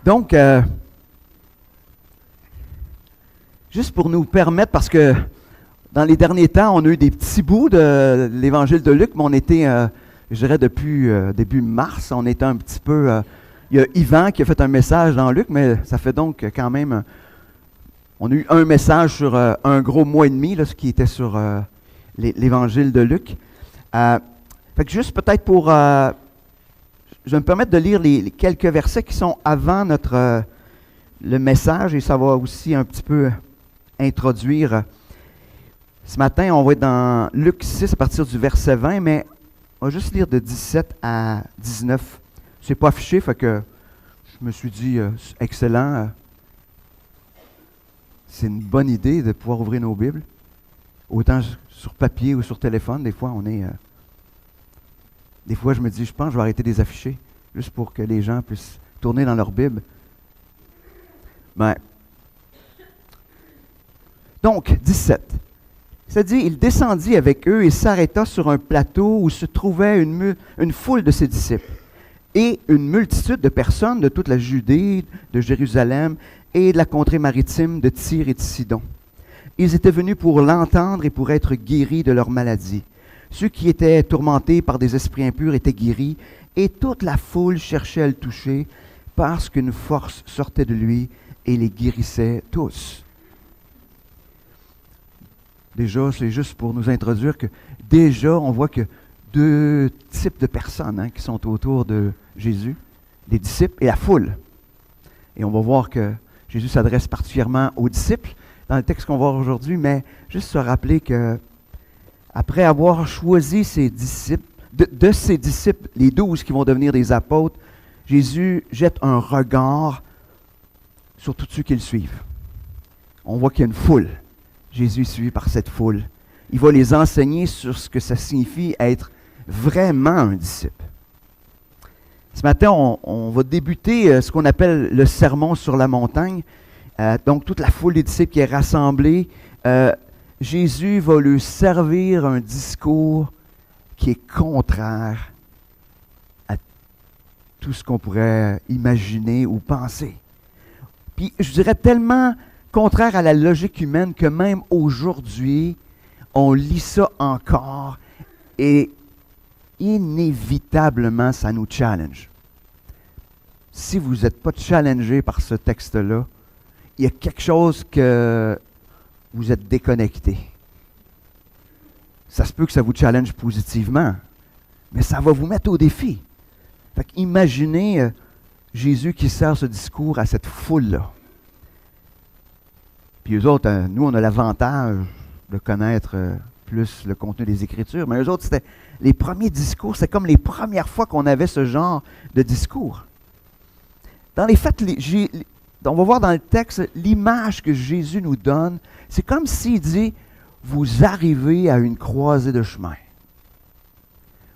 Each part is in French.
Donc, juste pour nous permettre, parce que dans les derniers temps, on a eu des petits bouts de l'Évangile de Luc, mais on était, je dirais depuis début mars, on était un petit peu... il y a Yvan qui a fait un message dans Luc, mais ça fait donc quand même... on a eu un message sur un gros mois et demi, là, ce qui était sur l'Évangile de Luc. Fait que juste peut-être pour... je vais me permettre de lire les quelques versets qui sont avant le message, et ça va aussi un petit peu introduire. Ce matin, on va être dans Luc 6 à partir du verset 20, mais on va juste lire de 17 à 19. C'est pas affiché, fait que je me suis dit, excellent. C'est une bonne idée de pouvoir ouvrir nos Bibles. Autant sur papier ou sur téléphone, des fois, des fois, je me dis, je pense que je vais arrêter de les afficher, juste pour que les gens puissent tourner dans leur Bible. Ben, donc, 17. Ça dit, il descendit avec eux et s'arrêta sur un plateau où se trouvait une foule de ses disciples et une multitude de personnes de toute la Judée, de Jérusalem et de la contrée maritime de Tyr et de Sidon. Ils étaient venus pour l'entendre et pour être guéris de leur maladie. Ceux qui étaient tourmentés par des esprits impurs étaient guéris, et toute la foule cherchait à le toucher, parce qu'une force sortait de lui et les guérissait tous. Déjà, c'est juste pour nous introduire que déjà, on voit que deux types de personnes qui sont autour de Jésus, les disciples et la foule. Et on va voir que Jésus s'adresse particulièrement aux disciples dans le texte qu'on va voir aujourd'hui, mais juste se rappeler que après avoir choisi ses disciples, de ses disciples, les 12 qui vont devenir des apôtres, Jésus jette un regard sur tous ceux qui le suivent. On voit qu'il y a une foule. Jésus est suivi par cette foule. Il va les enseigner sur ce que ça signifie être vraiment un disciple. Ce matin, on va débuter ce qu'on appelle le sermon sur la montagne. Donc, toute la foule des disciples qui est rassemblée. Jésus va lui servir un discours qui est contraire à tout ce qu'on pourrait imaginer ou penser. Puis, je dirais tellement contraire à la logique humaine que même aujourd'hui, on lit ça encore et inévitablement, ça nous challenge. Si vous n'êtes pas challengé par ce texte-là, il y a quelque chose que vous êtes déconnecté. Ça se peut que ça vous challenge positivement, mais ça va vous mettre au défi. Fait qu'imaginez Jésus qui sert ce discours à cette foule-là. Puis eux autres, nous, on a l'avantage de connaître plus le contenu des Écritures, mais eux autres, c'était les premiers discours, c'est comme les premières fois qu'on avait ce genre de discours. Dans les faits, on va voir dans le texte, l'image que Jésus nous donne, c'est comme s'il dit, vous arrivez à une croisée de chemin.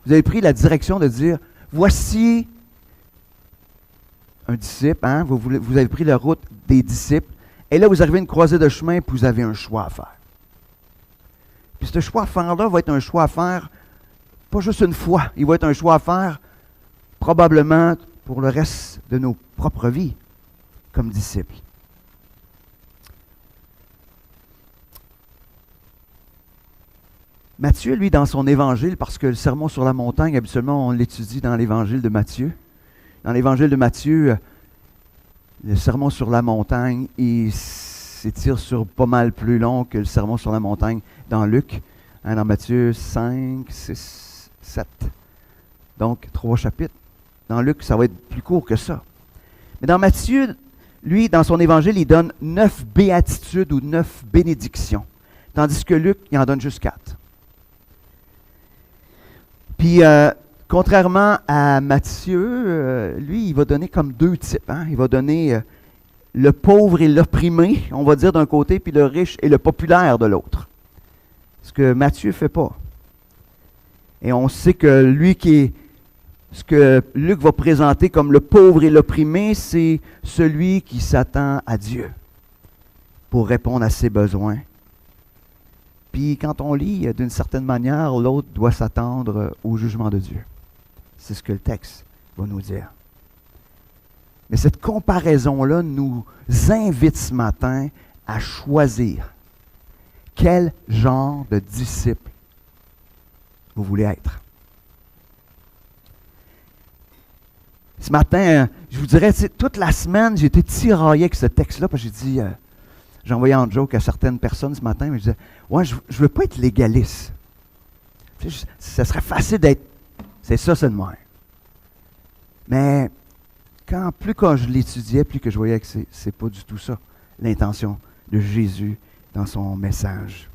Vous avez pris la direction de dire, voici un disciple, vous avez pris la route des disciples, et là vous arrivez à une croisée de chemin, puis vous avez un choix à faire. Puis ce choix à faire-là va être un choix à faire, pas juste une fois, il va être un choix à faire probablement pour le reste de nos propres vies, comme disciples. Matthieu, lui, dans son évangile, parce que le sermon sur la montagne, habituellement, on l'étudie dans l'évangile de Matthieu. Dans l'évangile de Matthieu, le sermon sur la montagne, il s'étire sur pas mal plus long que le sermon sur la montagne dans Luc. Dans Matthieu 5, 6, 7. Donc, 3 chapitres. Dans Luc, ça va être plus court que ça. Mais dans Matthieu, lui, dans son évangile, il donne 9 béatitudes ou 9 bénédictions. Tandis que Luc, il en donne juste 4. Puis, contrairement à Matthieu, lui, il va donner comme 2 types. Il va donner le pauvre et l'opprimé, on va dire d'un côté, puis le riche et le populaire de l'autre. Ce que Matthieu ne fait pas. Et on sait que lui ce que Luc va présenter comme le pauvre et l'opprimé, c'est celui qui s'attend à Dieu pour répondre à ses besoins. Puis quand on lit, d'une certaine manière, l'autre doit s'attendre au jugement de Dieu. C'est ce que le texte va nous dire. Mais cette comparaison-là nous invite ce matin à choisir quel genre de disciple vous voulez être. Ce matin, je vous dirais, toute la semaine, j'ai été tiraillé avec ce texte-là, parce que j'ai envoyé en joke à certaines personnes ce matin, mais je disais, ouais, je ne veux pas être légaliste. Ça serait facile d'être, c'est ça, c'est le même. Mais plus quand je l'étudiais, plus que je voyais que c'est pas du tout ça, l'intention de Jésus dans son message.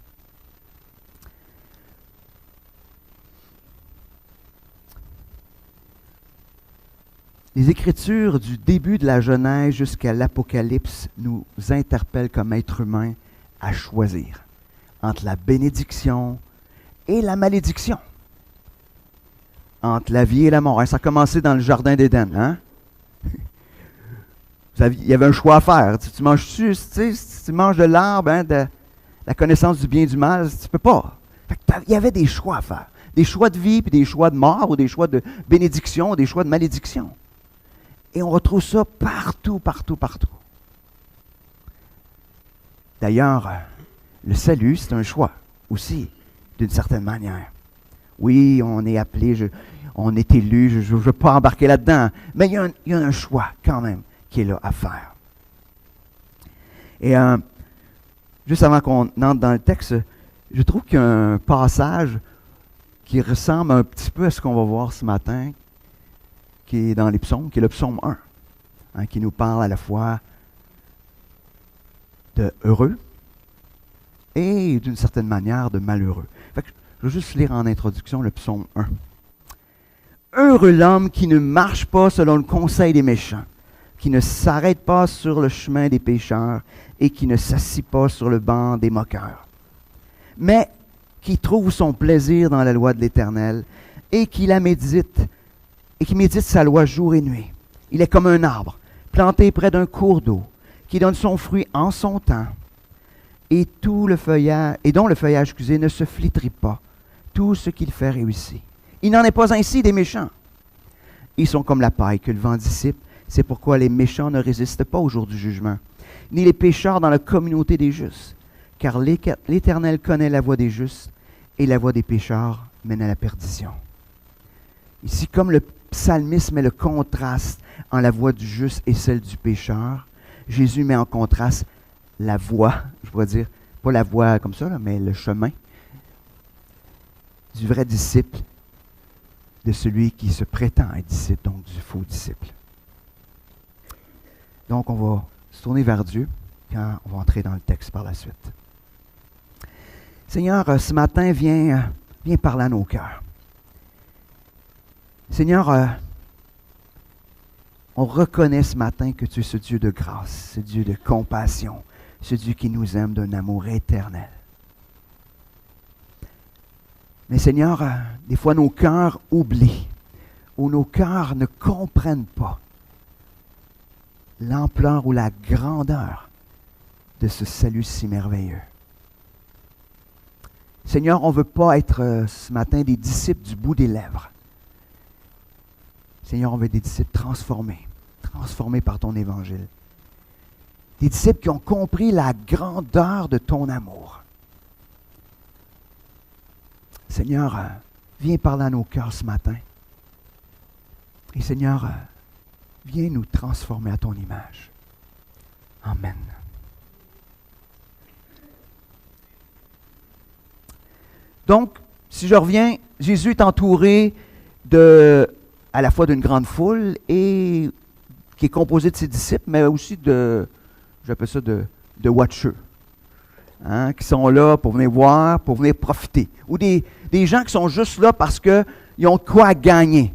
Les Écritures du début de la Genèse jusqu'à l'Apocalypse nous interpellent comme êtres humains à choisir entre la bénédiction et la malédiction, entre la vie et la mort. Ça a commencé dans le Jardin d'Éden. Hein? Il y avait un choix à faire. Tu manges-tu, si tu manges de l'arbre, de la connaissance du bien et du mal, tu ne peux pas. Il y avait des choix à faire. Des choix de vie, puis des choix de mort, ou des choix de bénédiction, ou des choix de malédiction. Et on retrouve ça partout, partout, partout. D'ailleurs, le salut, c'est un choix aussi, d'une certaine manière. Oui, on est appelé, on est élu, je ne veux pas embarquer là-dedans, mais il y a un choix quand même qui est là à faire. Et juste avant qu'on entre dans le texte, je trouve qu'il y a un passage qui ressemble un petit peu à ce qu'on va voir ce matin, qui est dans les psaumes, qui est le psaume 1, hein, qui nous parle à la fois de heureux et d'une certaine manière de malheureux. Fait que je vais juste lire en introduction le psaume 1. Heureux l'homme qui ne marche pas selon le conseil des méchants, qui ne s'arrête pas sur le chemin des pécheurs et qui ne s'assit pas sur le banc des moqueurs, mais qui trouve son plaisir dans la loi de l'Éternel et qui la médite, et qui médite sa loi jour et nuit. Il est comme un arbre planté près d'un cours d'eau, qui donne son fruit en son temps, et dont le feuillage ne se flétrit pas. Tout ce qu'il fait réussit. Il n'en est pas ainsi des méchants. Ils sont comme la paille que le vent dissipe. C'est pourquoi les méchants ne résistent pas au jour du jugement, ni les pécheurs dans la communauté des justes. Car l'Éternel connaît la voie des justes, et la voie des pécheurs mène à la perdition. Ici, comme le psalmiste met le contraste en la voie du juste et celle du pécheur, Jésus met en contraste la voie, je pourrais dire, pas la voie comme ça, là, mais le chemin du vrai disciple, de celui qui se prétend être disciple, donc du faux disciple. Donc, on va se tourner vers Dieu quand on va entrer dans le texte par la suite. Seigneur, ce matin, viens parler à nos cœurs. Seigneur, on reconnaît ce matin que tu es ce Dieu de grâce, ce Dieu de compassion, ce Dieu qui nous aime d'un amour éternel. Mais Seigneur, des fois nos cœurs oublient, ou nos cœurs ne comprennent pas l'ampleur ou la grandeur de ce salut si merveilleux. Seigneur, on ne veut pas être ce matin des disciples du bout des lèvres. Seigneur, on veut des disciples transformés par ton évangile. Des disciples qui ont compris la grandeur de ton amour. Seigneur, viens parler à nos cœurs ce matin. Et Seigneur, viens nous transformer à ton image. Amen. Donc, si je reviens, Jésus est entouré à la fois d'une grande foule et qui est composée de ses disciples, mais aussi j'appelle ça de watchers, hein, qui sont là pour venir voir, pour venir profiter. Ou des gens qui sont juste là parce qu'ils ont quoi à gagner.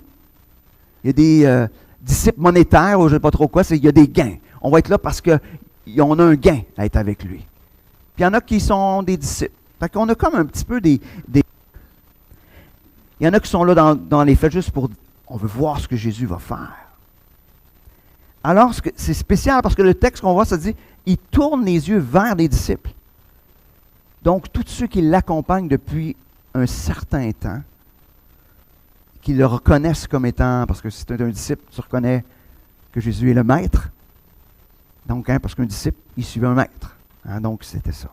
Il y a des disciples monétaires, ou je ne sais pas trop quoi, il y a des gains. On va être là parce qu'on a un gain à être avec lui. Puis il y en a qui sont des disciples. Fait qu'on a comme un petit peu il y en a qui sont là dans les faits juste pour... On veut voir ce que Jésus va faire. Alors, c'est spécial parce que le texte qu'on voit, ça dit, il tourne les yeux vers les disciples. Donc, tous ceux qui l'accompagnent depuis un certain temps, qui le reconnaissent comme étant, parce que si tu es un disciple, tu reconnais que Jésus est le maître. Donc, parce qu'un disciple, il suivait un maître. Donc, c'était ça.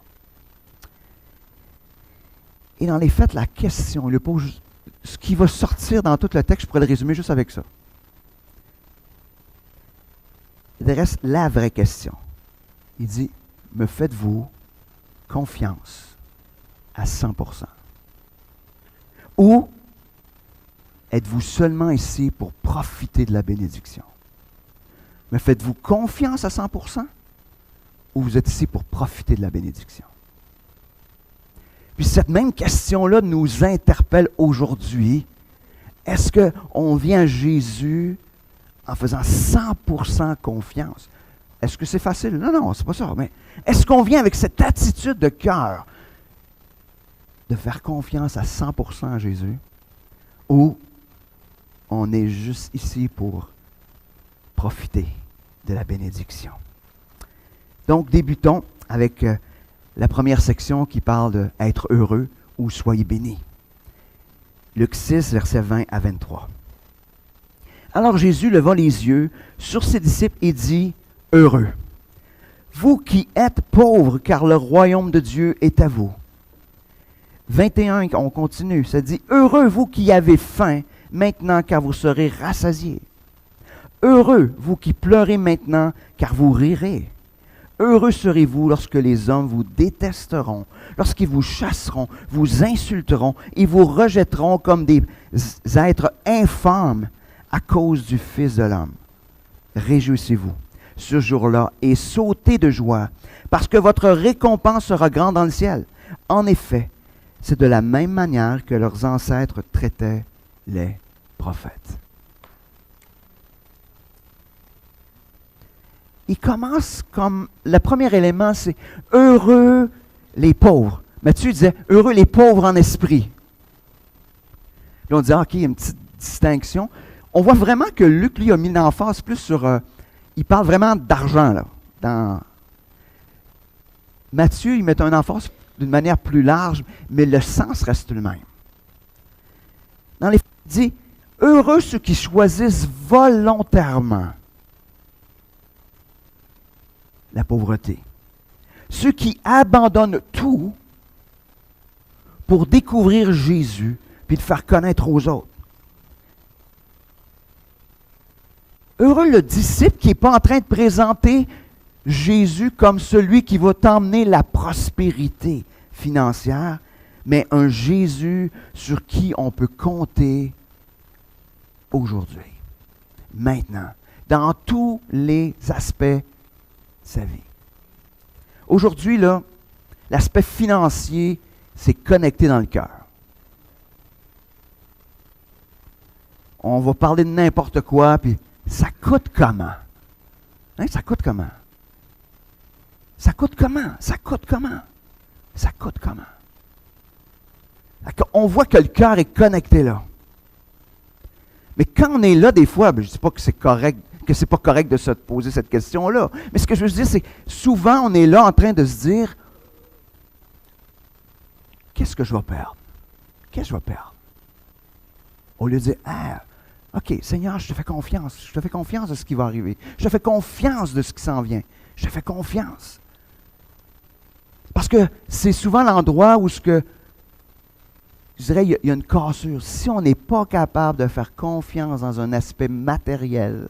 Et dans les faits, la question, il pose ce qui va sortir dans tout le texte, je pourrais le résumer juste avec ça. Il reste la vraie question. Il dit, me faites-vous confiance à 100%? Ou êtes-vous seulement ici pour profiter de la bénédiction? Me faites-vous confiance à 100% ou vous êtes ici pour profiter de la bénédiction? Puis cette même question-là nous interpelle aujourd'hui. Est-ce qu'on vient à Jésus en faisant 100% confiance? Est-ce que c'est facile? Non, non, c'est pas ça. Mais est-ce qu'on vient avec cette attitude de cœur de faire confiance à 100% à Jésus? Ou on est juste ici pour profiter de la bénédiction? Donc, débutons avec la première section qui parle d'être heureux ou soyez bénis. Luc 6, versets 20 à 23. Alors Jésus leva les yeux sur ses disciples et dit, « Heureux, vous qui êtes pauvres, car le royaume de Dieu est à vous. » 21, on continue, ça dit, « Heureux, vous qui avez faim, maintenant, car vous serez rassasiés. Heureux, vous qui pleurez maintenant, car vous rirez. Heureux serez-vous lorsque les hommes vous détesteront, lorsqu'ils vous chasseront, vous insulteront et vous rejetteront comme des êtres infâmes à cause du Fils de l'homme. Réjouissez-vous ce jour-là et sautez de joie, parce que votre récompense sera grande dans le ciel. En effet, c'est de la même manière que leurs ancêtres traitaient les prophètes. » Il commence comme, le premier élément, c'est « Heureux les pauvres ». Matthieu disait « Heureux les pauvres en esprit ». Puis on dit « OK, il y a une petite distinction ». On voit vraiment que Luc, lui, a mis l'emphase plus sur... il parle vraiment d'argent, là. Dans Matthieu, il met un emphase d'une manière plus large, mais le sens reste le même. Dans les il dit « Heureux ceux qui choisissent volontairement la pauvreté. Ceux qui abandonnent tout pour découvrir Jésus puis le faire connaître aux autres. Heureux le disciple qui n'est pas en train de présenter Jésus comme celui qui va t'emmener la prospérité financière, mais un Jésus sur qui on peut compter aujourd'hui, maintenant, dans tous les aspects de sa vie. Aujourd'hui, là, l'aspect financier, c'est connecté dans le cœur. On va parler de n'importe quoi, puis ça coûte comment? Hein, ça coûte comment? Ça coûte comment? Ça coûte comment? Ça coûte comment? On voit que le cœur est connecté là. Mais quand on est là, des fois, je ne dis pas que c'est correct, que c'est pas correct de se poser cette question-là. Mais ce que je veux dire, c'est que souvent, on est là en train de se dire, qu'est-ce que je vais perdre? Qu'est-ce que je vais perdre? Au lieu de dire, ah, OK, Seigneur, je te fais confiance. Je te fais confiance de ce qui va arriver. Je te fais confiance de ce qui s'en vient. Je te fais confiance. Parce que c'est souvent l'endroit où je dirais, il y a une cassure. Si on n'est pas capable de faire confiance dans un aspect matériel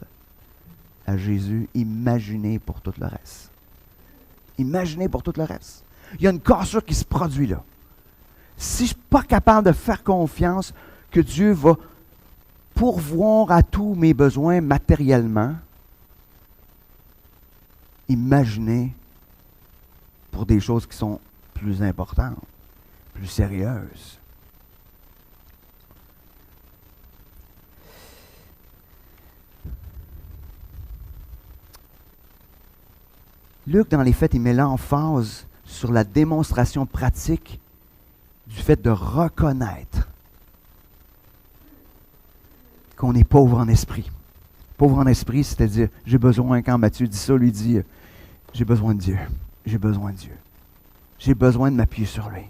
à Jésus, imaginez pour tout le reste. Imaginez pour tout le reste. Il y a une cassure qui se produit là. Si je ne suis pas capable de faire confiance que Dieu va pourvoir à tous mes besoins matériellement, imaginez pour des choses qui sont plus importantes, plus sérieuses. Luc, dans les faits, il met l'emphase sur la démonstration pratique du fait de reconnaître qu'on est pauvre en esprit. Pauvre en esprit, c'est-à-dire, j'ai besoin, quand Matthieu dit ça, lui dit, j'ai besoin de Dieu, j'ai besoin de Dieu. J'ai besoin de m'appuyer sur lui.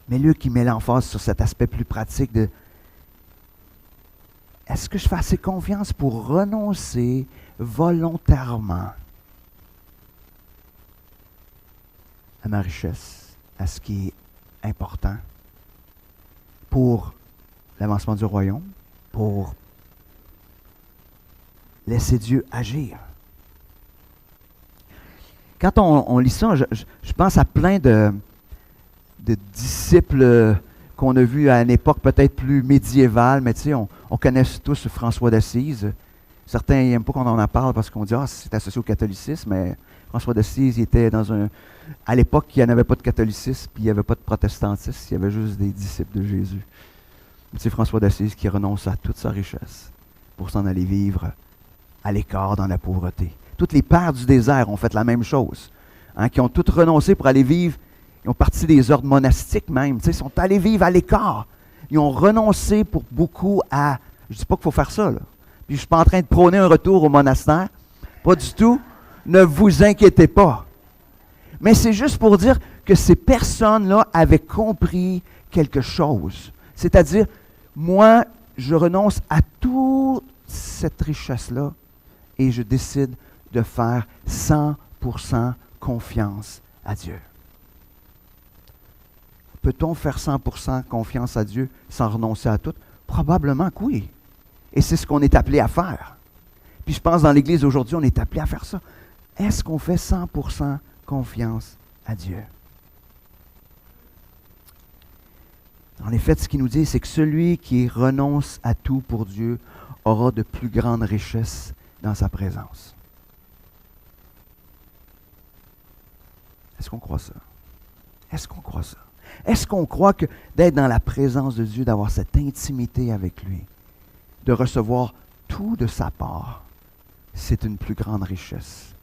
Mais Luc, il met l'emphase sur cet aspect plus pratique de est-ce que je fais assez confiance pour renoncer volontairement à ma richesse, à ce qui est important pour l'avancement du royaume, pour laisser Dieu agir? Quand on lit ça, je pense à plein de disciples qu'on a vus à une époque peut-être plus médiévale, mais tu sais, on connaît tous François d'Assise. Certains n'aiment pas qu'on en parle parce qu'on dit « Ah, c'est associé au catholicisme », mais François d'Assise, il était à l'époque, il n'y en avait pas de catholicisme, puis il n'y avait pas de protestantisme, il y avait juste des disciples de Jésus. C'est François d'Assise qui renonce à toute sa richesse pour s'en aller vivre à l'écart dans la pauvreté. Toutes les pères du désert ont fait la même chose, hein, qui ont toutes renoncé pour aller vivre. Ils ont parti des ordres monastiques même, ils sont allés vivre à l'écart. Ils ont renoncé pour beaucoup à... Je ne dis pas qu'il faut faire ça, là. Puis je ne suis pas en train de prôner un retour au monastère. Pas du tout. Ne vous inquiétez pas. Mais c'est juste pour dire que ces personnes-là avaient compris quelque chose. C'est-à-dire, moi, je renonce à toute cette richesse-là et je décide de faire 100% confiance à Dieu. Peut-on faire 100% confiance à Dieu sans renoncer à tout? Probablement que oui. Et c'est ce qu'on est appelé à faire. Puis je pense dans l'Église aujourd'hui, on est appelé à faire ça. Est-ce qu'on fait 100% confiance à Dieu? En effet, ce qu'il nous dit, c'est que celui qui renonce à tout pour Dieu aura de plus grandes richesses dans sa présence. Est-ce qu'on croit ça? Est-ce qu'on croit ça? Est-ce qu'on croit que d'être dans la présence de Dieu, d'avoir cette intimité avec lui, de recevoir tout de sa part, c'est une plus grande richesse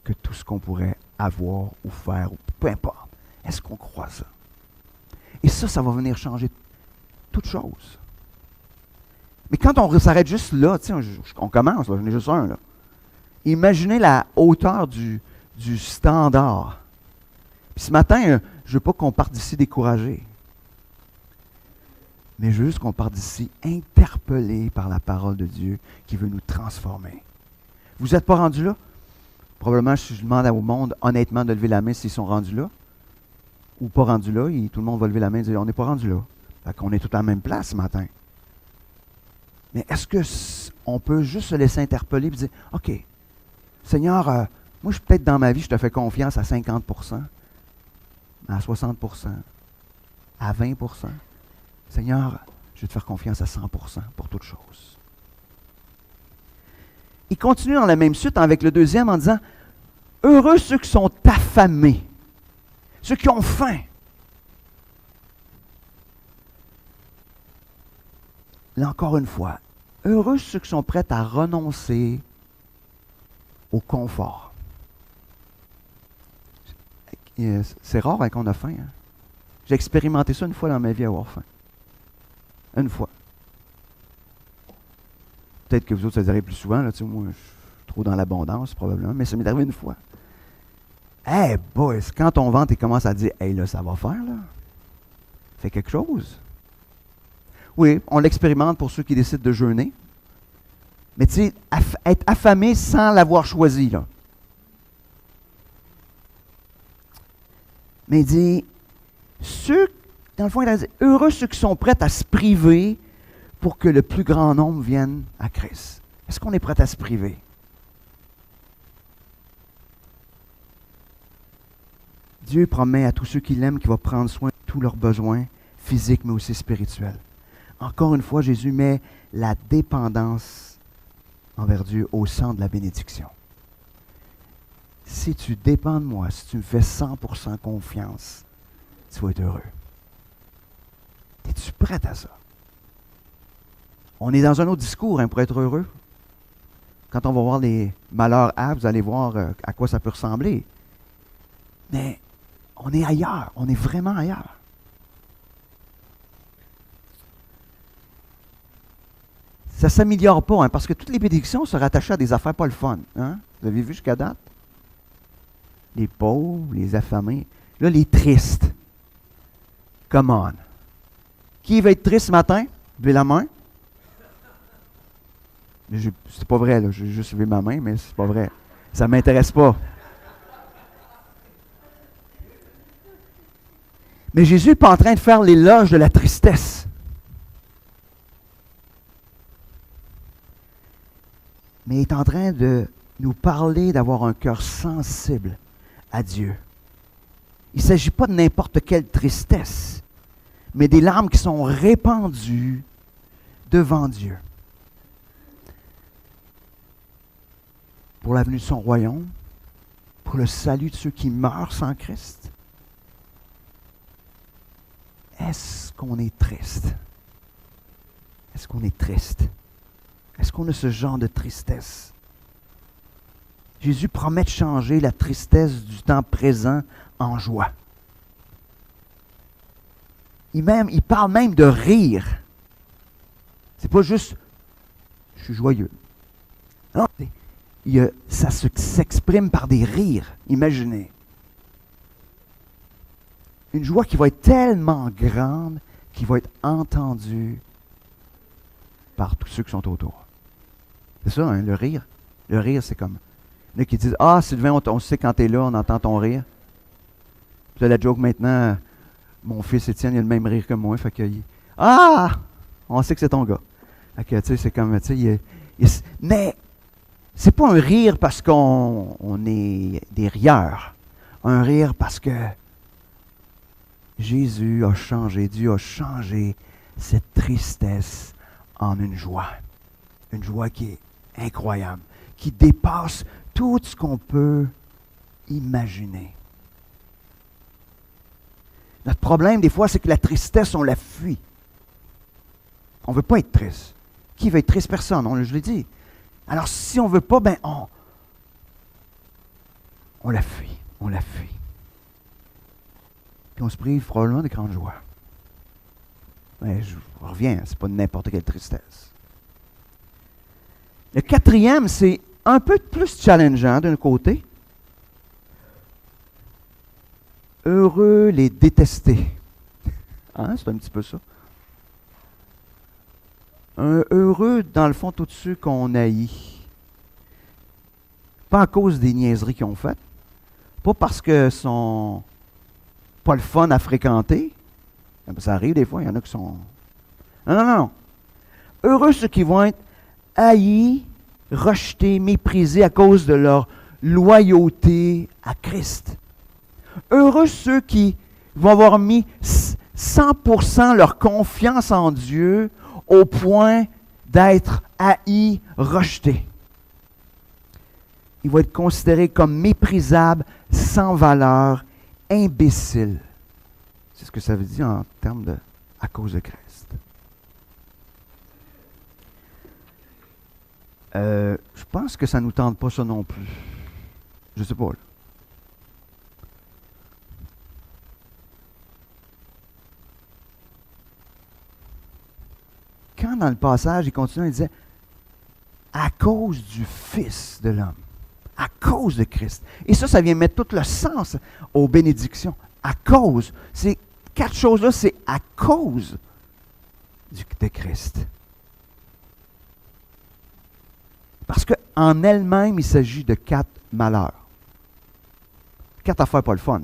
que tout ce qu'on pourrait avoir ou faire, ou peu importe. Est-ce qu'on croit ça? Et ça va venir changer toute chose. Mais quand on s'arrête juste là, on commence, là, j'en ai juste un. Là. Imaginez la hauteur du standard. Puis ce matin, je ne veux pas qu'on parte d'ici découragé. Mais je veux juste qu'on parte d'ici interpellé par la parole de Dieu qui veut nous transformer. Vous n'êtes pas rendus là? Probablement, si je demande au monde, honnêtement, de lever la main s'ils sont rendus là, ou pas rendus là, tout le monde va lever la main et dire, on n'est pas rendus là. Fait qu'on est tous à la même place ce matin. Mais est-ce qu'on peut juste se laisser interpeller et dire, OK, Seigneur, moi, peut-être dans ma vie, je te fais confiance à 50%, à 60%, à 20%. Seigneur, je vais te faire confiance à 100% pour toute chose. Il continue dans la même suite avec le deuxième en disant, heureux ceux qui sont affamés, ceux qui ont faim. Là encore une fois, heureux ceux qui sont prêts à renoncer au confort. C'est rare hein, qu'on a faim. Hein? J'ai expérimenté ça une fois dans ma vie, avoir faim. Une fois. Peut-être que vous autres, ça vous arrive plus souvent. Là, moi, je suis trop dans l'abondance, probablement, mais ça m'est arrivé une fois. Hey, boys, quand ton ventre commence à dire, hey, là, ça va faire, là. Fais quelque chose. Oui, on l'expérimente pour ceux qui décident de jeûner. Mais tu sais, être affamé sans l'avoir choisi, là. Mais il dit, dans le fond, il a dit, heureux ceux qui sont prêts à se priver pour que le plus grand nombre vienne à Christ. Est-ce qu'on est prêt à se priver? Dieu promet à tous ceux qui l'aiment qu'il va prendre soin de tous leurs besoins physiques, mais aussi spirituels. Encore une fois, Jésus met la dépendance envers Dieu au centre de la bénédiction. Si tu dépends de moi, si tu me fais 100% confiance, tu vas être heureux. Es-tu prêt à ça? On est dans un autre discours hein, pour être heureux. Quand on va voir les malheurs vous allez voir à quoi ça peut ressembler. Mais on est ailleurs, on est vraiment ailleurs. Ça ne s'améliore pas, hein, parce que toutes les bénédictions se rattachent à des affaires pas le fun. Hein? Vous avez vu jusqu'à date? Les pauvres, les affamés. Là, les tristes. Come on. Qui va être triste ce matin? Levez la main. C'est pas vrai, là. J'ai juste levé ma main, mais c'est pas vrai. Ça ne m'intéresse pas. Mais Jésus n'est pas en train de faire l'éloge de la tristesse. Mais il est en train de nous parler d'avoir un cœur sensible à Dieu. Il ne s'agit pas de n'importe quelle tristesse, mais des larmes qui sont répandues devant Dieu. Pour la venue de son royaume, pour le salut de ceux qui meurent sans Christ. Est-ce qu'on est triste? Est-ce qu'on est triste? Est-ce qu'on a ce genre de tristesse? Jésus promet de changer la tristesse du temps présent en joie. Il parle même de rire. C'est pas juste « je suis joyeux ». Non, ça s'exprime par des rires, imaginez. Une joie qui va être tellement grande qu'il va être entendue par tous ceux qui sont autour. C'est ça, hein, le rire. Le rire, c'est comme... Il y en a qui disent « Ah, Sylvain, on sait quand tu es là, on entend ton rire. » Puis là, la joke maintenant, mon fils Étienne, il a le même rire que moi. Fait que, ah! On sait que c'est ton gars. Fait que, tu sais, c'est comme, tu sais, mais c'est pas un rire parce qu'on est des rieurs. Un rire parce que Jésus a changé, Dieu a changé cette tristesse en une joie. Une joie qui est incroyable, qui dépasse tout ce qu'on peut imaginer. Notre problème, des fois, c'est que la tristesse, on la fuit. On ne veut pas être triste. Qui veut être triste? Personne, je l'ai dit. Alors, si on ne veut pas, ben on la fuit. On la fuit. Puis on se prive probablement de grandes joies. Mais je reviens, ce n'est pas n'importe quelle tristesse. Le quatrième, c'est un peu plus challengeant d'un côté. Heureux les détestés. Hein, c'est un petit peu ça. Heureux, dans le fond, tous ceux qu'on haït. Pas à cause des niaiseries qu'ils ont faites. Pas parce qu'ils sont pas le fun à fréquenter. Ça arrive des fois, il y en a qui sont... Non. Heureux ceux qui vont être haïs, rejetés, méprisés à cause de leur loyauté à Christ. Heureux ceux qui vont avoir mis 100% leur confiance en Dieu au point d'être haïs, rejetés. Ils vont être considérés comme méprisables, sans valeur, imbéciles. C'est ce que ça veut dire en termes de « à cause de Christ ». Je pense que ça ne nous tente pas ça non plus. Je ne sais pas. Là. Quand dans le passage, il continue, il disait « à cause du Fils de l'homme ». À cause de Christ. Et ça vient mettre tout le sens aux bénédictions. À cause. Ces 4 choses-là, c'est à cause de Christ. Parce qu'en elle-même, il s'agit de 4 malheurs. 4 affaires pas le fun.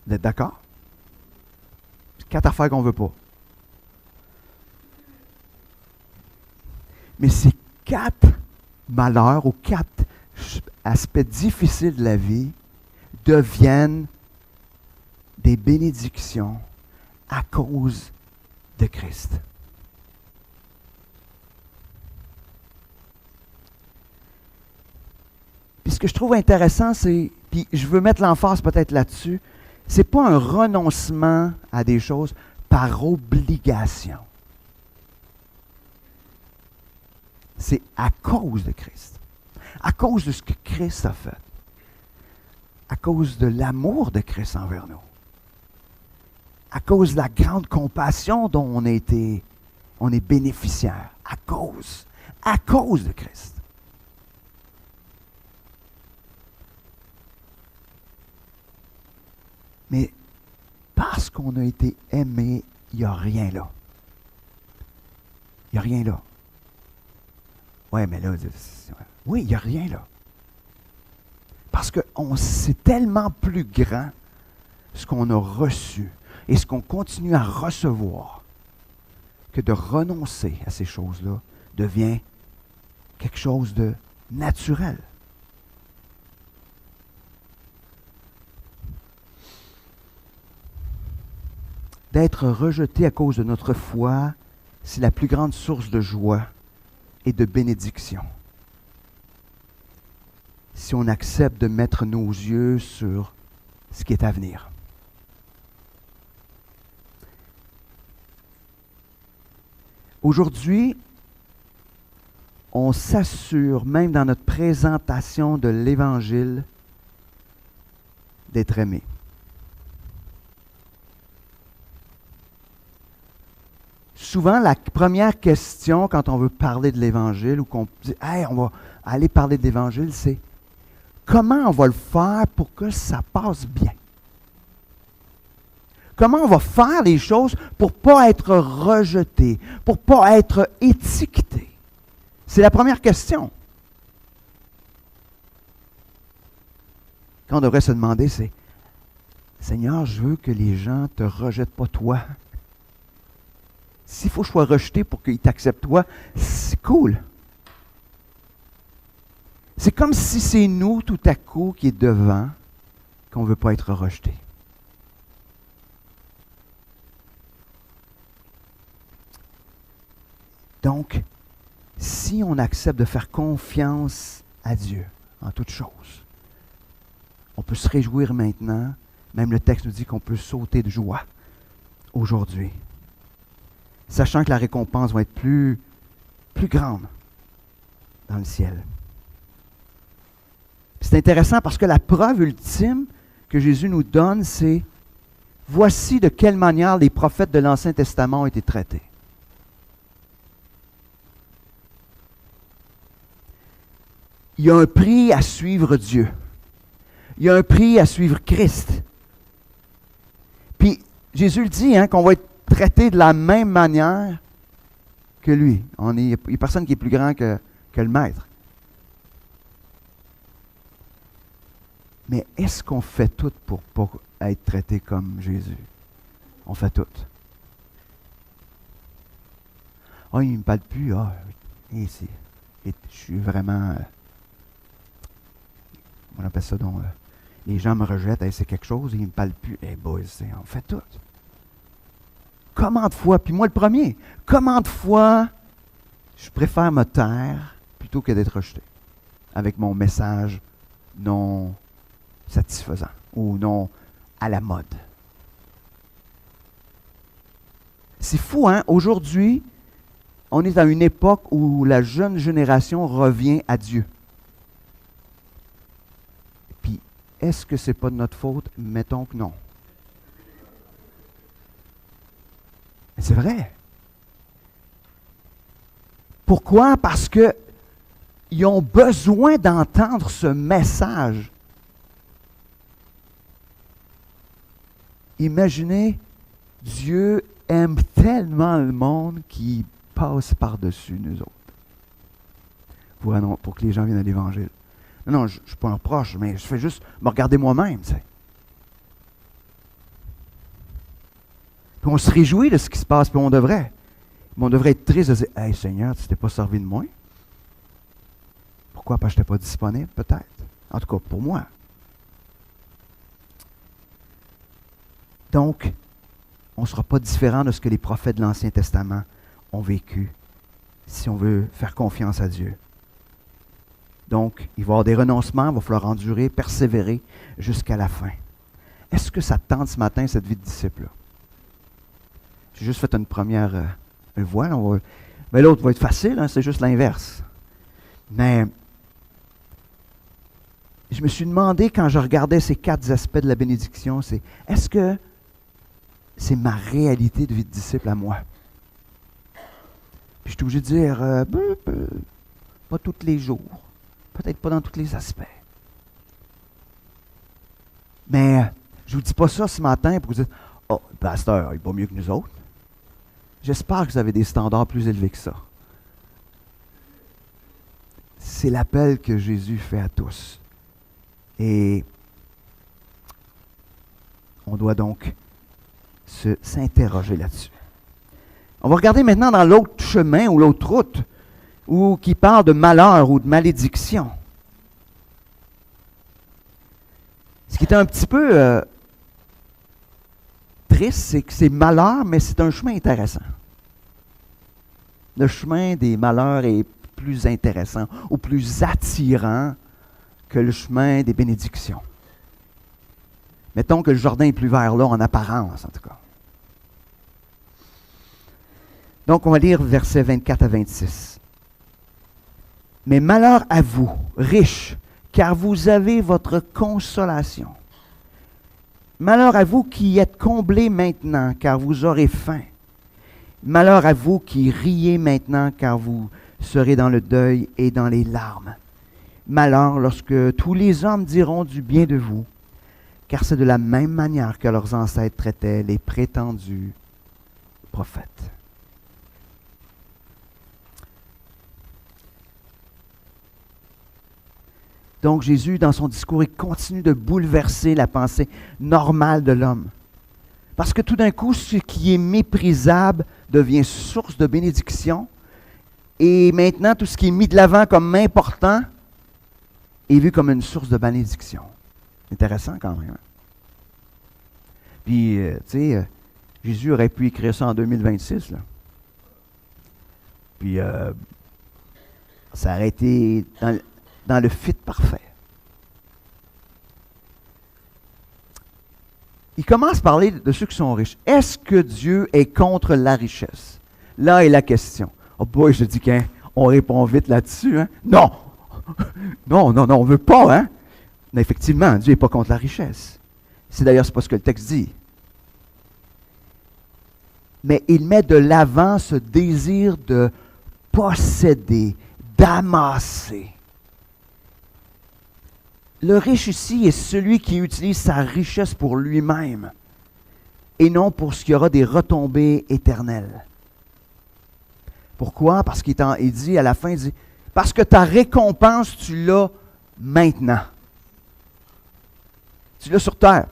Vous êtes d'accord? 4 affaires qu'on ne veut pas. Mais ces 4 malheurs ou 4 aspects difficiles de la vie deviennent des bénédictions à cause de Christ. Puis ce que je trouve intéressant, c'est, puis je veux mettre l'emphase peut-être là-dessus, c'est pas un renoncement à des choses par obligation. C'est à cause de Christ. À cause de ce que Christ a fait. À cause de l'amour de Christ envers nous. À cause de la grande compassion dont on est bénéficiaire. À cause de Christ. Mais parce qu'on a été aimé, il n'y a rien là. Il n'y a rien là. Ouais, mais là, oui, il n'y a rien là. Parce que c'est tellement plus grand ce qu'on a reçu et ce qu'on continue à recevoir que de renoncer à ces choses-là devient quelque chose de naturel. D'être rejeté à cause de notre foi, c'est la plus grande source de joie et de bénédiction. Si on accepte de mettre nos yeux sur ce qui est à venir. Aujourd'hui, on s'assure, même dans notre présentation de l'Évangile, d'être aimé. Souvent, la première question quand on veut parler de l'Évangile ou qu'on dit « Hey, on va aller parler de l'Évangile », c'est comment on va le faire pour que ça passe bien? Comment on va faire les choses pour ne pas être rejeté, pour ne pas être étiqueté? C'est la première question. Qu'on devrait se demander, c'est « Seigneur, je veux que les gens ne te rejettent pas toi. » S'il faut que je sois rejeté pour qu'ils t'acceptent toi, c'est cool. C'est comme si c'est nous, tout à coup, qui est devant, qu'on ne veut pas être rejeté. Donc, si on accepte de faire confiance à Dieu en toutes choses, on peut se réjouir maintenant. Même le texte nous dit qu'on peut sauter de joie aujourd'hui, sachant que la récompense va être plus grande dans le ciel. C'est intéressant parce que la preuve ultime que Jésus nous donne, c'est « Voici de quelle manière les prophètes de l'Ancien Testament ont été traités. » Il y a un prix à suivre Dieu. Il y a un prix à suivre Christ. Puis Jésus le dit, qu'on va être traité de la même manière que lui. Il n'y a personne qui est plus grand que le maître. Mais est-ce qu'on fait tout pour ne pas être traité comme Jésus? On fait tout. Ah, il ne me parle plus. Ah, ici. Je suis vraiment... on appelle ça donc... les gens me rejettent. Hey, c'est quelque chose, ils ne me parlent plus. Eh boy, on fait tout. Comment de fois, puis moi le premier, comment de fois je préfère me taire plutôt que d'être rejeté avec mon message non satisfaisant ou non à la mode. C'est fou, hein? Aujourd'hui, on est dans une époque où la jeune génération revient à Dieu. Puis, est-ce que c'est pas de notre faute? Mettons que non. Mais c'est vrai. Pourquoi? Parce qu'ils ont besoin d'entendre ce message. Imaginez, Dieu aime tellement le monde qu'il passe par-dessus nous autres. Pour que les gens viennent à l'Évangile. Non, je ne suis pas un reproche, mais je fais juste me regarder moi-même, tu sais. Puis on se réjouit de ce qui se passe, puis on devrait. Mais on devrait être triste de dire « Hey Seigneur, tu t'es pas servi de moi? » Pourquoi? Parce que je n'étais pas disponible, peut-être. En tout cas, pour moi. Donc, on ne sera pas différent de ce que les prophètes de l'Ancien Testament ont vécu si on veut faire confiance à Dieu. Donc, il va y avoir des renoncements, il va falloir endurer, persévérer jusqu'à la fin. Est-ce que ça te tente ce matin, cette vie de disciple-là? J'ai juste fait une première voie. Mais l'autre va être facile, hein, c'est juste l'inverse. Mais je me suis demandé, quand je regardais ces 4 aspects de la bénédiction, c'est est-ce que c'est ma réalité de vie de disciple à moi? Puis je suis obligé de dire, pas tous les jours, peut-être pas dans tous les aspects. Mais je ne vous dis pas ça ce matin pour vous dire, oh, le pasteur, il est pas mieux que nous autres. J'espère que vous avez des standards plus élevés que ça. C'est l'appel que Jésus fait à tous. Et on doit donc s'interroger là-dessus. On va regarder maintenant dans l'autre chemin ou l'autre route qui parle de malheur ou de malédiction. Ce qui est un petit peu triste, c'est que c'est malheur, mais c'est un chemin intéressant. Le chemin des malheurs est plus intéressant ou plus attirant que le chemin des bénédictions. Mettons que le jardin est plus vert là, en apparence en tout cas. Donc, on va lire versets 24 à 26. « Mais malheur à vous, riches, car vous avez votre consolation. Malheur à vous qui êtes comblés maintenant, car vous aurez faim. Malheur à vous qui riez maintenant, car vous serez dans le deuil et dans les larmes. Malheur lorsque tous les hommes diront du bien de vous, car c'est de la même manière que leurs ancêtres traitaient les prétendus prophètes. » Donc Jésus, dans son discours, il continue de bouleverser la pensée normale de l'homme. Parce que tout d'un coup, ce qui est méprisable devient source de bénédiction. Et maintenant, tout ce qui est mis de l'avant comme important est vu comme une source de bénédiction. Intéressant quand même. Puis, tu sais, Jésus aurait pu écrire ça en 2026. Là. Puis, ça aurait été dans le fit parfait. Il commence à parler de ceux qui sont riches. Est-ce que Dieu est contre la richesse? Là est la question. Oh boy, je dis qu'on répond vite là-dessus. Hein? Non! Non, on ne veut pas. Hein? Mais effectivement, Dieu n'est pas contre la richesse. C'est d'ailleurs pas ce que le texte dit. Mais il met de l'avant ce désir de posséder, d'amasser. Le riche ici est celui qui utilise sa richesse pour lui-même et non pour ce qui aura des retombées éternelles. Pourquoi? Parce qu'il dit à la fin, il dit, parce que ta récompense, tu l'as maintenant. Tu l'as sur terre.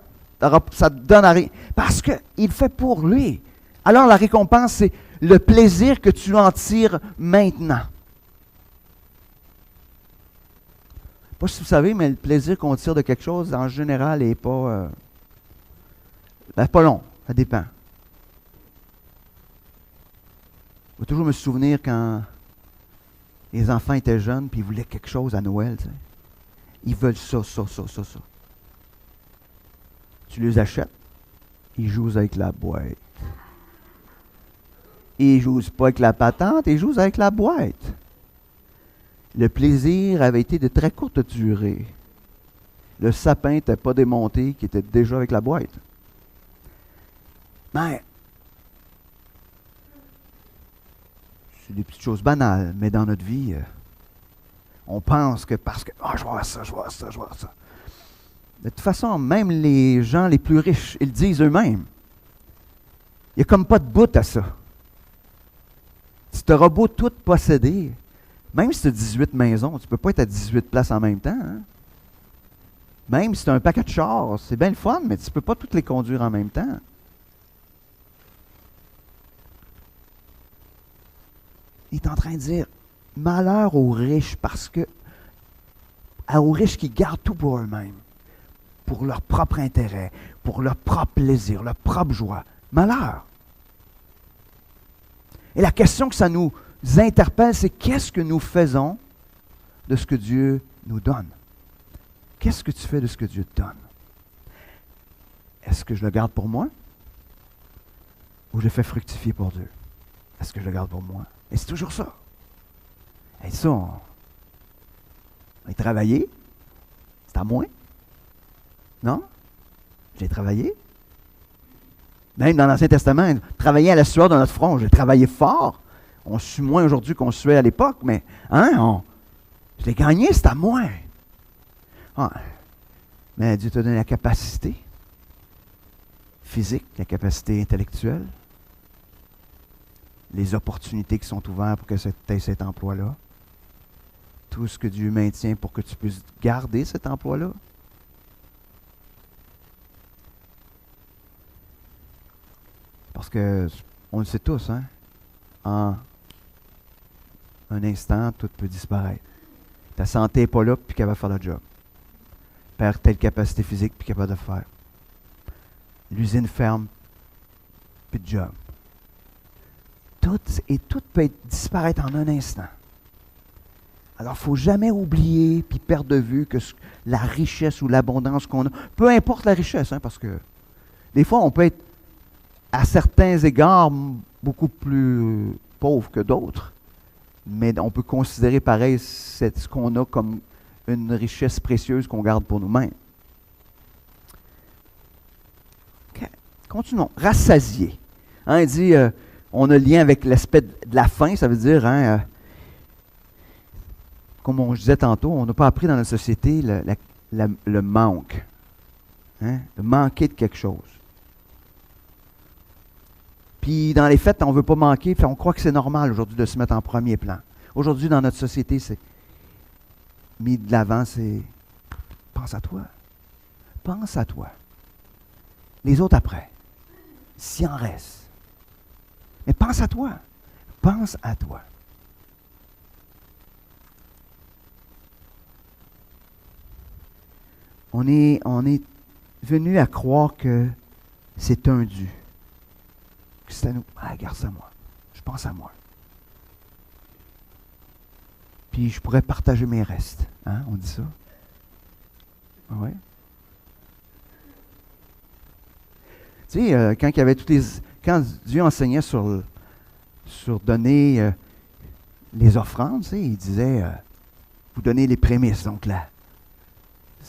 Ça te donne à rien. Parce qu'il fait pour lui. Alors la récompense, c'est le plaisir que tu en tires maintenant. Pas si vous savez, mais le plaisir qu'on tire de quelque chose, en général, n'est pas, pas long. Ça dépend. Je vais toujours me souvenir quand les enfants étaient jeunes et ils voulaient quelque chose à Noël. Tu sais. Ils veulent ça. Tu les achètes, ils jouent avec la boîte. Ils ne jouent pas avec la patente, ils jouent avec la boîte. Le plaisir avait été de très courte durée. Le sapin n'était pas démonté, qui était déjà avec la boîte. Mais, c'est des petites choses banales, mais dans notre vie, on pense que parce que je vais avoir ça. De toute façon, même les gens les plus riches, ils le disent eux-mêmes. Il n'y a comme pas de bout à ça. Tu t'auras beau tout posséder. Même si tu as 18 maisons, tu ne peux pas être à 18 places en même temps. Hein? Même si tu as un paquet de chars, c'est bien le fun, mais tu ne peux pas toutes les conduire en même temps. Il est en train de dire, malheur aux riches, parce que aux riches qui gardent tout pour eux-mêmes, pour leur propre intérêt, pour leur propre plaisir, leur propre joie. Malheur. Et la question que ça nous interpelle, c'est qu'est-ce que nous faisons de ce que Dieu nous donne? Qu'est-ce que tu fais de ce que Dieu te donne? Est-ce que je le garde pour moi? Ou je le fais fructifier pour Dieu? Est-ce que je le garde pour moi? Et c'est toujours ça. Et ça, on a travaillé. C'est à moi. Non? J'ai travaillé. Même dans l'Ancien Testament, travailler à la sueur de notre front, j'ai travaillé fort. On suit moins aujourd'hui qu'on suait à l'époque, mais je l'ai gagné, c'est à moi. Mais Dieu t'a donné la capacité physique, la capacité intellectuelle. les opportunités qui sont ouvertes pour que tu aies cet emploi-là. Tout ce que Dieu maintient pour que tu puisses garder cet emploi-là. Parce que, on le sait tous, hein? En un instant, tout peut disparaître. Ta santé n'est pas là, puis capable de faire le job. Perd telle capacité physique, puis capable de faire. L'usine ferme, puis de job. Tout peut disparaître en un instant. Alors, il ne faut jamais oublier, puis perdre de vue que la richesse ou l'abondance qu'on a, peu importe la richesse, hein, parce que des fois, on peut être, à certains égards, beaucoup plus pauvre que d'autres, mais on peut considérer pareil ce qu'on a comme une richesse précieuse qu'on garde pour nous-mêmes. Okay. Continuons. Rassasier. Hein, il dit, on a le lien avec l'aspect de la faim, ça veut dire, hein, comme on disait tantôt, on n'a pas appris dans notre société le manque. Hein, de manquer de quelque chose. Puis dans les fêtes, on ne veut pas manquer, puis on croit que c'est normal aujourd'hui de se mettre en premier plan. Aujourd'hui, dans notre société, c'est mis de l'avant, c'est pense à toi. Pense à toi. Les autres après. S'il en reste. Mais pense à toi. Pense à toi. On est venu à croire que c'est un dû. Que c'est à nous. Ah, regarde ça, moi. Je pense à moi. Puis je pourrais partager mes restes. Hein? On dit ça? Oui. Tu sais, quand il y avait quand Dieu enseignait sur donner les offrandes, tu sais, il disait vous donnez les prémices. Donc là,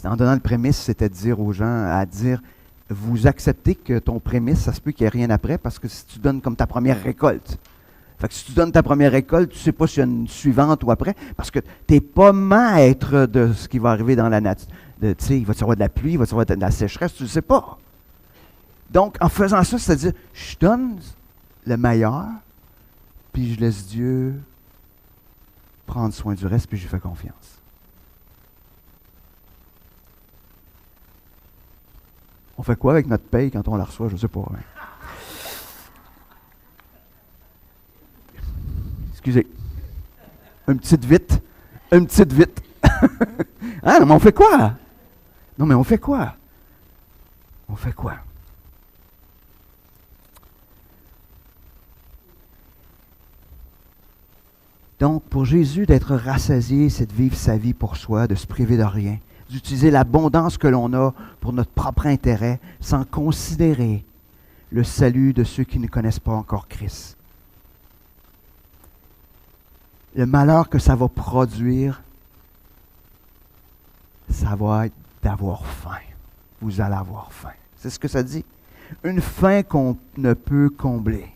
en donnant le prémisse, c'était de dire aux gens, vous acceptez que ton prémisse, ça se peut qu'il n'y ait rien après, parce que si tu donnes comme ta première récolte. Fait que si tu donnes ta première récolte, tu ne sais pas s'il y a une suivante ou après, parce que tu n'es pas maître de ce qui va arriver dans la nature. Tu sais, il va y avoir de la pluie, il va y avoir de la sécheresse, tu ne le sais pas. Donc, en faisant ça, c'est-à-dire, je donne le meilleur, puis je laisse Dieu prendre soin du reste, puis je lui fais confiance. On fait quoi avec notre paye quand on la reçoit? Je ne sais pas. Hein. Excusez. Une petite vite. Une petite vite. Ah, non, mais on fait quoi? Non, mais on fait quoi? On fait quoi? Donc, pour Jésus, d'être rassasié, c'est de vivre sa vie pour soi, de se priver de rien, d'utiliser l'abondance que l'on a pour notre propre intérêt, sans considérer le salut de ceux qui ne connaissent pas encore Christ. Le malheur que ça va produire, ça va être d'avoir faim. Vous allez avoir faim. C'est ce que ça dit. Une faim qu'on ne peut combler.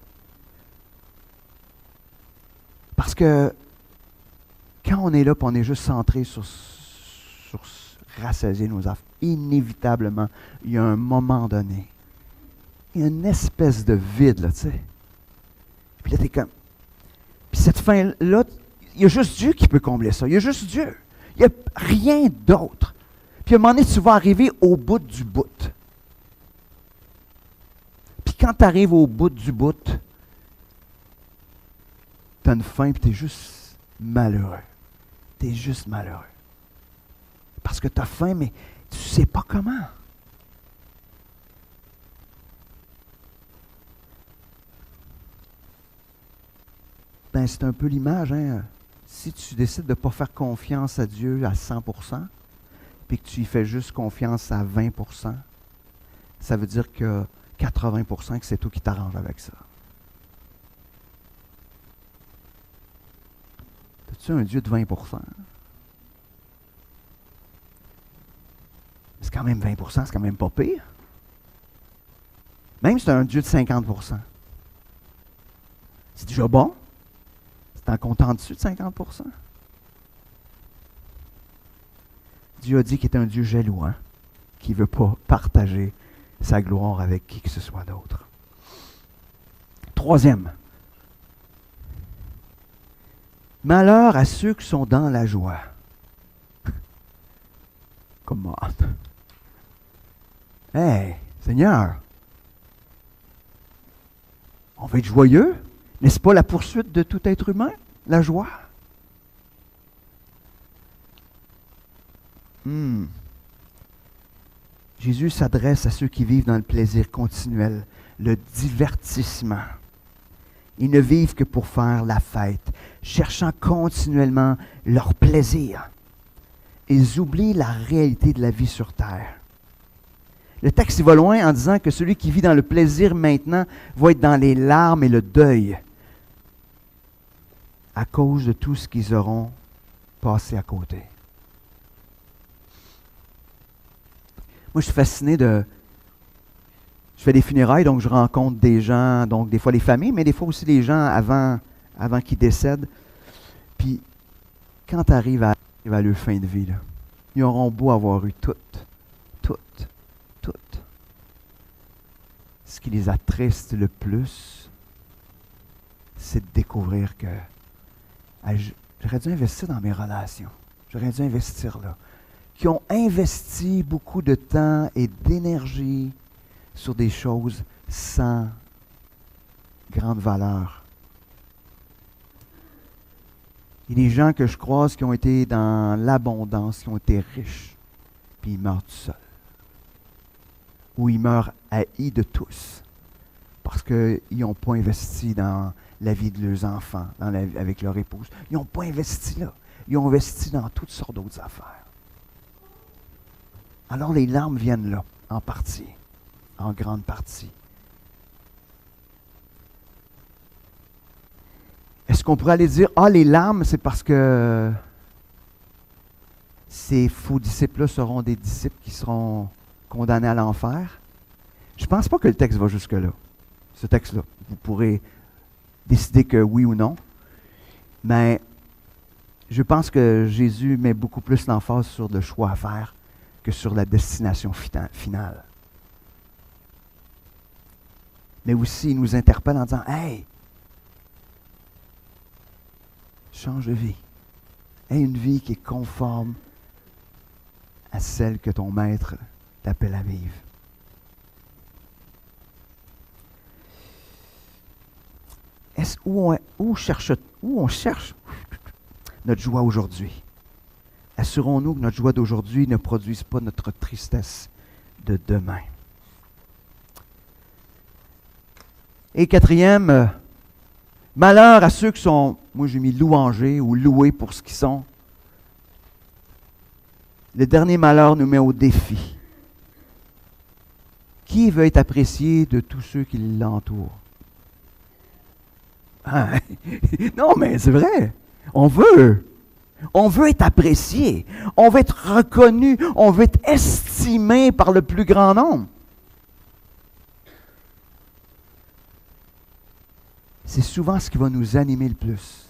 Parce que quand on est là et on est juste centré sur rassasier nos affaires, inévitablement, il y a un moment donné, il y a une espèce de vide, là, tu sais. Puis là, t'es comme... Puis cette faim-là, il y a juste Dieu qui peut combler ça. Il y a juste Dieu. Il n'y a rien d'autre. Puis à un moment donné, tu vas arriver au bout du bout. Puis quand tu arrives au bout du bout, tu as une faim et tu es juste malheureux. Tu es juste malheureux. Parce que tu as faim, mais tu ne sais pas comment. Ben, c'est un peu l'image, hein. Si tu décides de ne pas faire confiance à Dieu à 100%, puis que tu y fais juste confiance à 20%, ça veut dire que 80% que c'est toi qui t'arranges avec ça. As-tu un Dieu de 20%? C'est quand même 20%, c'est quand même pas pire. Même si c'est un Dieu de 50%. C'est déjà bon. C'est en comptant dessus de 50%. Dieu a dit qu'il est un Dieu jaloux, hein, qui ne veut pas partager sa gloire avec qui que ce soit d'autre. Troisième, Malheur à ceux qui sont dans la joie. Comment? Hey, Seigneur, on va être joyeux. N'est-ce pas la poursuite de tout être humain? La joie. Jésus s'adresse à ceux qui vivent dans le plaisir continuel, le divertissement. Ils ne vivent que pour faire la fête, cherchant continuellement leur plaisir. Ils oublient la réalité de la vie sur terre. Le texte y va loin en disant que celui qui vit dans le plaisir maintenant va être dans les larmes et le deuil à cause de tout ce qu'ils auront passé à côté. Moi, je suis fasciné de... Je fais des funérailles, donc je rencontre des gens, donc des fois les familles, mais des fois aussi les gens avant qu'ils décèdent. Puis, quand tu arrives à leur fin de vie, là, ils auront beau avoir eu tout. Ce qui les attriste le plus, c'est de découvrir que j'aurais dû investir dans mes relations. J'aurais dû investir là. Qui ont investi beaucoup de temps et d'énergie sur des choses sans grande valeur. Il y a des gens que je croise qui ont été dans l'abondance, qui ont été riches, puis ils meurent tout seuls. Ou ils meurent haïs de tous, parce qu'ils n'ont pas investi dans la vie de leurs enfants, avec leur épouse. Ils n'ont pas investi là. Ils ont investi dans toutes sortes d'autres affaires. Alors les larmes viennent là, en partie, en grande partie. Est-ce qu'on pourrait aller dire, les larmes, c'est parce que ces faux disciples-là seront des disciples qui seront condamnés à l'enfer? Je ne pense pas que le texte va jusque-là. Ce texte-là, vous pourrez décider que oui ou non. Mais je pense que Jésus met beaucoup plus l'emphase sur le choix à faire que sur la destination finale. Mais aussi, il nous interpelle en disant, « Hey, change de vie. Aie une vie qui est conforme à celle que ton maître t'appelle à vivre. » Où on cherche notre joie aujourd'hui? Assurons-nous que notre joie d'aujourd'hui ne produise pas notre tristesse de demain. Et quatrième, malheur à ceux qui sont, moi j'ai mis louangés ou loués pour ce qu'ils sont. Le dernier malheur nous met au défi. Qui veut être apprécié de tous ceux qui l'entourent? Non, mais c'est vrai. On veut être apprécié. On veut être reconnu. On veut être estimé par le plus grand nombre. C'est souvent ce qui va nous animer le plus.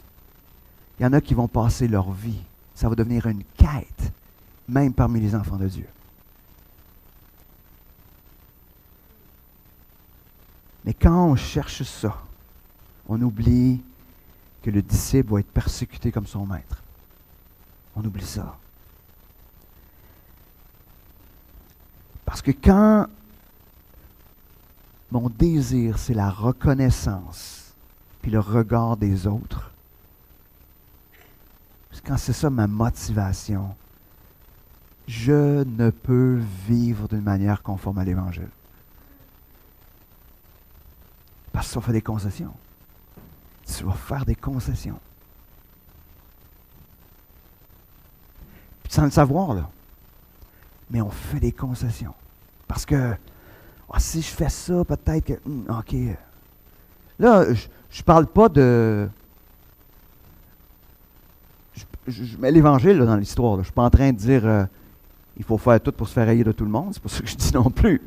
Il y en a qui vont passer leur vie. Ça va devenir une quête, même parmi les enfants de Dieu. Mais quand on cherche ça, on oublie que le disciple va être persécuté comme son maître. On oublie ça. Parce que quand mon désir, c'est la reconnaissance, puis le regard des autres, quand c'est ça ma motivation, je ne peux vivre d'une manière conforme à l'Évangile. Parce que ça fait des concessions. Tu vas faire des concessions. Puis sans le savoir, là. Mais on fait des concessions. Parce que, si je fais ça, peut-être que, OK. Là, je ne parle pas de... Je mets l'Évangile là, dans l'histoire. Là. Je ne suis pas en train de dire il faut faire tout pour se faire haïr de tout le monde. C'est pas ça que je dis non plus.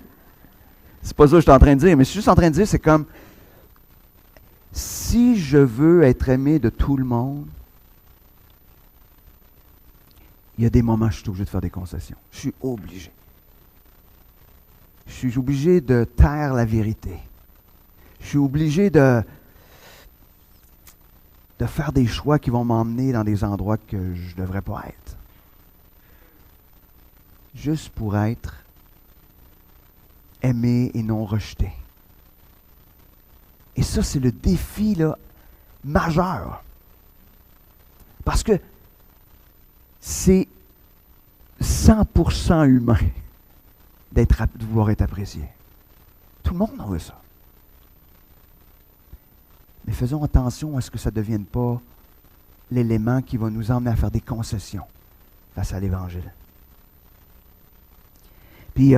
C'est pas ça que je suis en train de dire. Mais je suis juste en train de dire, c'est comme... Si je veux être aimé de tout le monde, il y a des moments où je suis obligé de faire des concessions. Je suis obligé. Je suis obligé de taire la vérité. Je suis obligé de de faire des choix qui vont m'emmener dans des endroits que je ne devrais pas être. Juste pour être aimé et non rejeté. Et ça, c'est le défi là, majeur. Parce que c'est 100% humain de vouloir être apprécié. Tout le monde en veut ça. Mais faisons attention à ce que ça ne devienne pas l'élément qui va nous emmener à faire des concessions face à l'Évangile. Puis,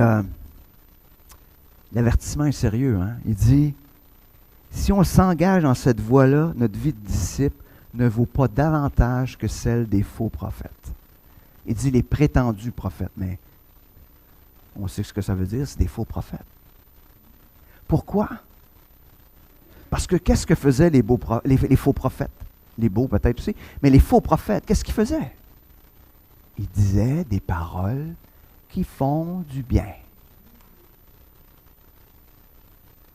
l'avertissement est sérieux. Hein? Il dit, si on s'engage dans cette voie-là, notre vie de disciple ne vaut pas davantage que celle des faux prophètes. Il dit les prétendus prophètes, mais on sait ce que ça veut dire, c'est des faux prophètes. Pourquoi? Parce que qu'est-ce que faisaient les faux prophètes? Les beaux peut-être aussi, mais les faux prophètes, qu'est-ce qu'ils faisaient? Ils disaient des paroles qui font du bien.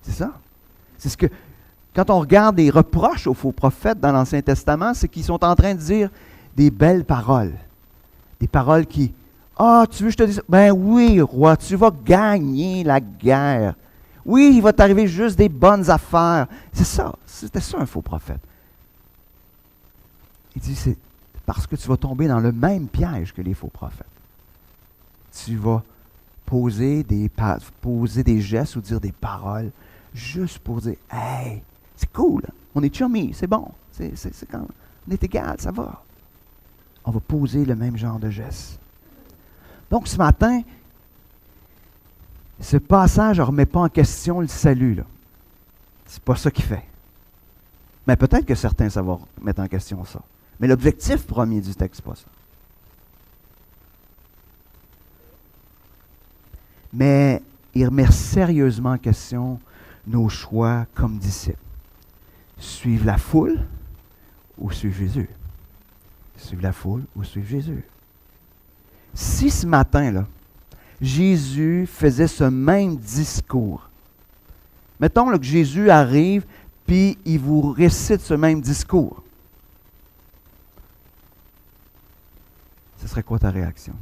C'est ça. C'est ce que, quand on regarde les reproches aux faux prophètes dans l'Ancien Testament, c'est qu'ils sont en train de dire des belles paroles. Des paroles qui, tu veux que je te dise, ben oui, roi, tu vas gagner la guerre. Oui, il va t'arriver juste des bonnes affaires. C'est ça, c'était ça un faux prophète. Il dit, c'est parce que tu vas tomber dans le même piège que les faux prophètes. Tu vas poser des gestes ou dire des paroles juste pour dire, hey, c'est cool, on est chummy, c'est bon, c'est quand on est égal, ça va. On va poser le même genre de gestes. Donc ce matin, ce passage ne remet pas en question le salut. Là. C'est pas ça qu'il fait. Mais peut-être que certains, ça va mettre en question ça. Mais l'objectif premier du texte, c'est pas ça. Mais il remet sérieusement en question nos choix comme disciples. Suivre la foule ou suivre Jésus? Suivre la foule ou suivre Jésus? Si ce matin, là, Jésus faisait ce même discours, mettons là, que Jésus arrive puis il vous récite ce même discours, ce serait quoi ta réaction?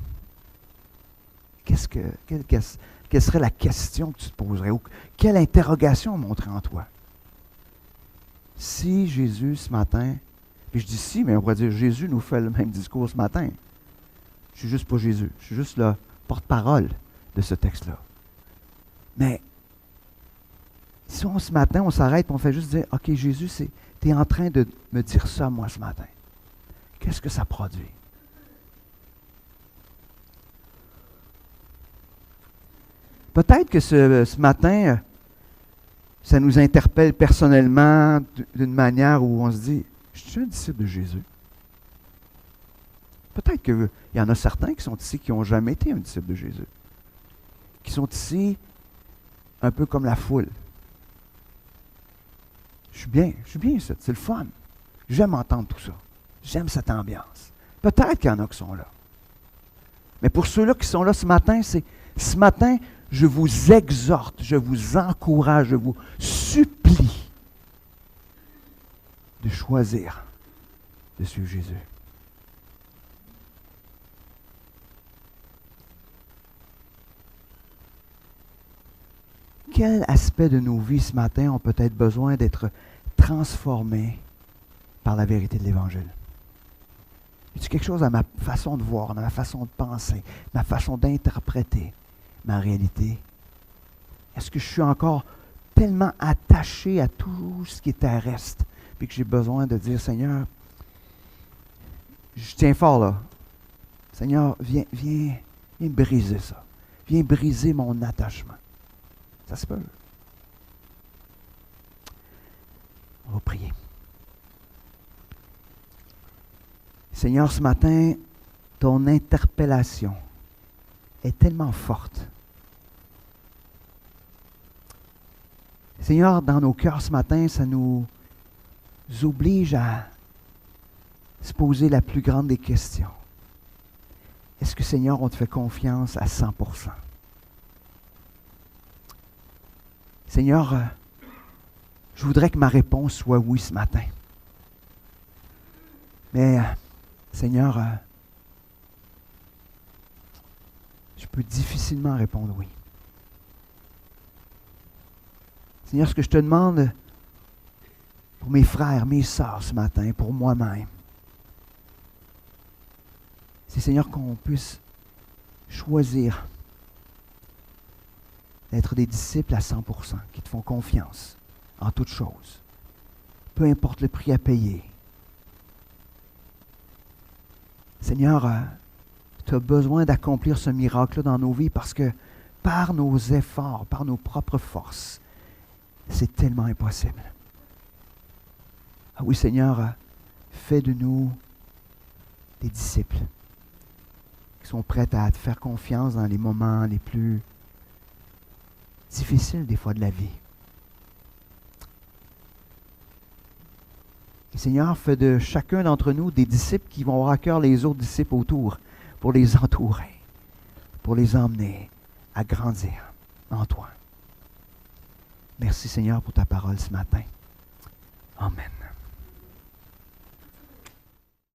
Quelle serait la question que tu te poserais? Ou quelle interrogation montrerait en toi? Si Jésus, ce matin, et je dis si, mais on pourrait dire Jésus nous fait le même discours ce matin. Je suis juste pas Jésus. Je suis juste le porte-parole de ce texte-là. Mais si ce matin, on s'arrête et on fait juste dire, OK, Jésus, tu es en train de me dire ça, moi, ce matin. Qu'est-ce que ça produit? Peut-être que ce matin, ça nous interpelle personnellement d'une manière où on se dit, je suis un disciple de Jésus. Peut-être qu'il y en a certains qui sont ici qui n'ont jamais été un disciple de Jésus. Qui sont ici un peu comme la foule. Je suis bien ici, c'est le fun. J'aime entendre tout ça. J'aime cette ambiance. Peut-être qu'il y en a qui sont là. Mais pour ceux-là qui sont là ce matin, ce matin, je vous exhorte, je vous encourage, je vous supplie de choisir de suivre Jésus. Quel aspect de nos vies ce matin ont peut-être besoin d'être transformés par la vérité de l'Évangile? Y a-t-il quelque chose à ma façon de voir, à ma façon de penser, ma façon d'interpréter ma réalité? Est-ce que je suis encore tellement attaché à tout ce qui est terrestre, puis que j'ai besoin de dire, Seigneur, je tiens fort là. Seigneur, viens briser ça. Viens briser mon attachement. Ça se peut. On va prier. Seigneur, ce matin, ton interpellation est tellement forte. Seigneur, dans nos cœurs ce matin, ça nous oblige à se poser la plus grande des questions. Est-ce que, Seigneur, on te fait confiance à 100%? Seigneur, je voudrais que ma réponse soit oui ce matin. Mais, Seigneur, je peux difficilement répondre oui. Seigneur, ce que je te demande pour mes frères, mes sœurs ce matin, pour moi-même, c'est, Seigneur, qu'on puisse choisir d'être des disciples à 100%, qui te font confiance en toutes choses. Peu importe le prix à payer. Seigneur, tu as besoin d'accomplir ce miracle-là dans nos vies parce que par nos efforts, par nos propres forces, c'est tellement impossible. Ah oui, Seigneur, fais de nous des disciples qui sont prêts à te faire confiance dans les moments les plus difficiles des fois de la vie. Et Seigneur, fais de chacun d'entre nous des disciples qui vont avoir à cœur les autres disciples autour pour les entourer, pour les emmener à grandir en toi. Merci Seigneur pour ta parole ce matin. Amen.